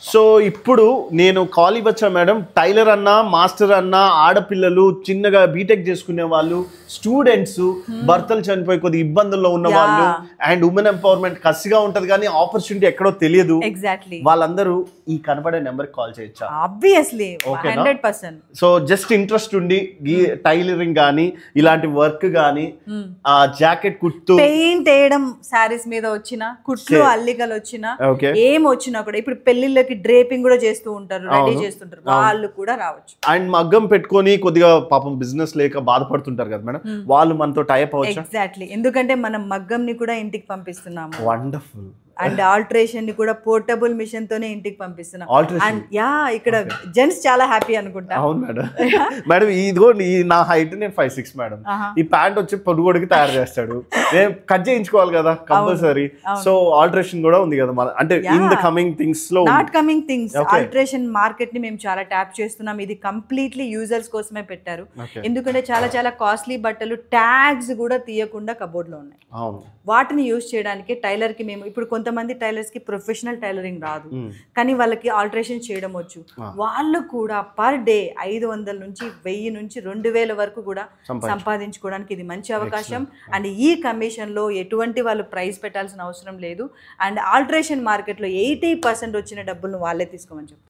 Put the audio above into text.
So ఇప్పుడు నేను call ఇవ్వచ్చా madam? Tailor అన్నా, మాస్టర్ అన్నా, ఆడపిల్లలు, చిన్నగా బీటెక్ చేసుకునే వాళ్ళు, స్టూడెంట్స్, భర్తలు చనిపోయి కొద్ది ఇబ్బందుల్లో ఉన్న వాళ్ళు, అండ్ ఉమెన్ ఎంపవర్మెంట్ కసిగా ఉంటది కానీ ఆపర్చునిటీ ఎక్కడో తెలియదు. ఎగ్జాక్ట్లీ వాళ్ళందరూ ఈ కనబడే నెంబర్ కాల్ చేయొచ్చా? ఆబ్వియస్లీ 100%. సో జస్ట్ ఇంట్రెస్ట్ ఉండి టైలరింగ్ కానీ ఇలాంటి వర్క్ కానీ జాకెట్ కుట్టు పెయింట్ వేయడం సారీస్ మీద వచ్చిన కుట్లు అల్లికలు వచ్చిన ఏం వచ్చినా కూడా ఇప్పుడు పెళ్లిళ్ళకి డ్రేపింగ్ కూడా చేస్తూ ఉంటారు, రెడీ చేస్తుంటారు, వాళ్ళు కూడా రావచ్చు. అండ్ మగ్గం పెట్టుకొని కొద్దిగా పాపం బిజినెస్ లేక బాధపడుతుంటారు కదా మేడం, వాళ్ళు మనతో టైప్ అవ్వచ్చు. ఎగ్జాక్ట్లీ, ఎందుకంటే మనం మగ్గం ని కూడా ఇంటికి పంపిస్తున్నాము. వండర్ఫుల్. అండ్ ఆల్టరేషన్ ని కూడా పోర్టబుల్ మిషన్ తోనే ఇంటికి పంపిస్తున్నాం. అండ్ ఇక్కడ జెంట్స్ చాలా హ్యాపీ అనుకుంటా. అవును మేడం. మేడం ఇదిగో నా హైట్ నేను 5'6" మేడం. ఈ ప్యాంట్ వచ్చి పొడుగోడికి తయారు చేస్తాడు, నేను కట్ చేయించుకోవాలి కదా కంపల్సరీ. సో ఆల్టరేషన్ కూడా ఉంది కదా మన, అంటే ఇన్ ద కమింగ్ థింగ్స్ లో not coming things alteration market ని మేము చాలా ట్యాప్ చేస్తున్నాం. ఇది కంప్లీట్లీ యూజర్స్ కోసమే పెట్టారు, ఎందుకంటే చాలా చాలా కాస్ట్లీ బట్టలు ట్యాగ్స్ కూడా తీయకుండా కబోర్డ్ లో ఉన్నాయి. వాటిని యూజ్ చేయడానికి టైలర్ కి మేము ఇప్పుడు కొంతమంది టైలర్స్ కి ప్రొఫెషనల్ టైలరింగ్ రాదు, కానీ వాళ్ళకి ఆల్టరేషన్ చేయడం వచ్చు. వాళ్ళు కూడా పర్ డే 500 నుంచి 1000 నుంచి 2000 వరకు కూడా సంపాదించుకోవడానికి ఇది మంచి అవకాశం. అండ్ ఈ కమిషన్ లో ఎటువంటి వాళ్ళు ప్రైస్ పెట్టాల్సిన అవసరం లేదు. అండ్ ఆల్టరేషన్ మార్కెట్ లో 80% వచ్చిన డబ్బులను వాళ్ళే తీసుకోమని చెప్తారు.